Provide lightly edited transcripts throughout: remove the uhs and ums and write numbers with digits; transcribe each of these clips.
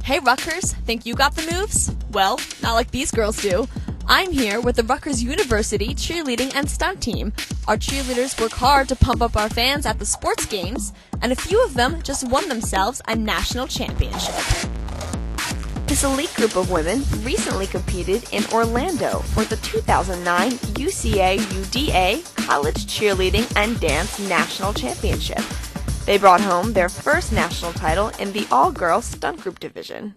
Hey Rutgers, think you got the moves? Well, not like these girls do. I'm here with the Rutgers University Cheerleading and Stunt team. Our cheerleaders work hard to pump up our fans at the sports games, and a few of them just won themselves a national championship. This elite group of women recently competed in Orlando for the 2009 UCA-UDA College Cheerleading and Dance National Championship. They brought home their first national title in the all-girls stunt group division.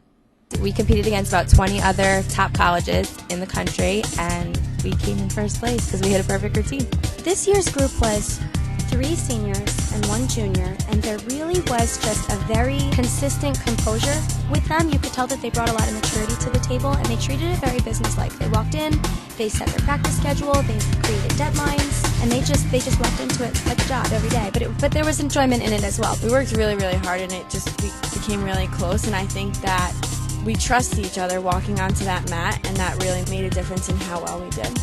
We competed against about 20 other top colleges in the country, and we came in first place because we had a perfect routine. This year's group was 3 seniors and 1 junior, and there really was just a very consistent composure with them. You could tell that they brought a lot of maturity to the table, and they treated it very businesslike. They walked in, they set their practice schedule, they created deadlines, and they just walked into it like a job every day. But there was enjoyment in it as well. We worked really, really hard, and it just became really close, and I think that we trust each other walking onto that mat, and that really made a difference in how well we did.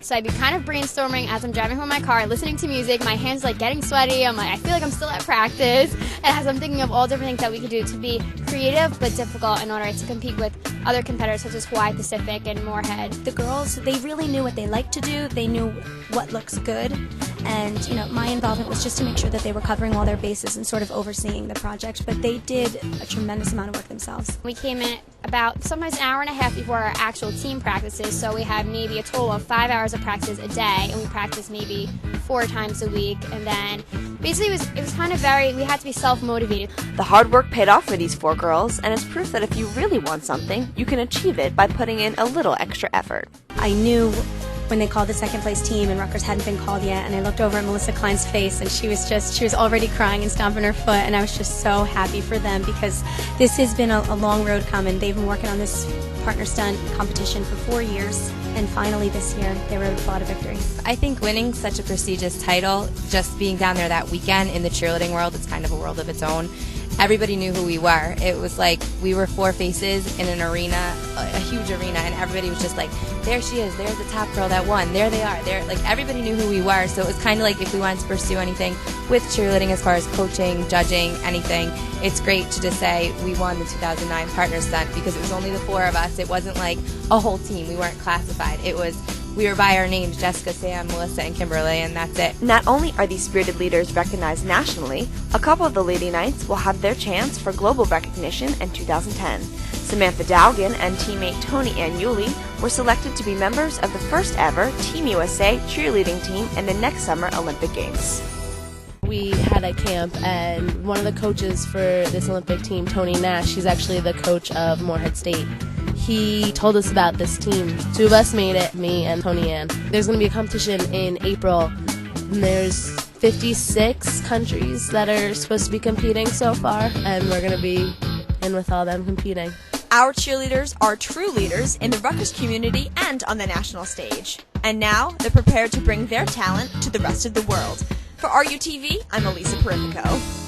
So I'd be kind of brainstorming as I'm driving home in my car, listening to music, my hands like getting sweaty, I feel like I'm still at practice, and as I'm thinking of all different things that we could do to be creative but difficult in order to compete with other competitors such as Hawaii Pacific and Moorhead. The girls, they really knew what they liked to do, they knew what looks good, and my involvement was just to make sure that they were covering all their bases and sort of overseeing the project, but they did a tremendous amount of work themselves. We came in about sometimes an hour and a half before our actual team practices, so we had maybe a total of 5 hours of practice a day, and we practiced maybe 4 times a week, and then basically it was kind of we had to be self-motivated. The hard work paid off for these 4 girls, and it's proof that if you really want something, you can achieve it by putting in a little extra effort. I knew when they called the second place team and Rutgers hadn't been called yet, and I looked over at Melissa Klein's face, and she was already crying and stomping her foot, and I was just so happy for them because this has been a long road coming. They've been working on this partner stunt competition for 4 years, and finally this year they were able to pull out a victory. I think winning such a prestigious title, just being down there that weekend in the cheerleading world, it's kind of a world of its own. Everybody knew who we were. It was like we were 4 faces in an arena, a huge arena, and everybody was just like, there she is, there's the top girl that won, there they are. Everybody knew who we were, so it was kind of like if we wanted to pursue anything with cheerleading as far as coaching, judging, anything, it's great to just say we won the 2009 partner stunt because it was only the 4 of us. It wasn't like a whole team. We weren't classified. We were by our names, Jessica, Sam, Melissa, and Kimberly, and that's it. Not only are these spirited leaders recognized nationally, a couple of the Lady Knights will have their chance for global recognition in 2010. Samantha Dowgan and teammate Tony Anuli were selected to be members of the first ever Team USA cheerleading team in the next Summer Olympic Games. We had a camp, and one of the coaches for this Olympic team, Tony Nash, he's actually the coach of Moorhead State. He told us about this team. 2 of us made it, me and Tony Ann. There's going to be a competition in April, and there's 56 countries that are supposed to be competing so far, and we're going to be in with all them competing. Our cheerleaders are true leaders in the Rutgers community and on the national stage. And now they're prepared to bring their talent to the rest of the world. For RUTV, I'm Alisa Purifico.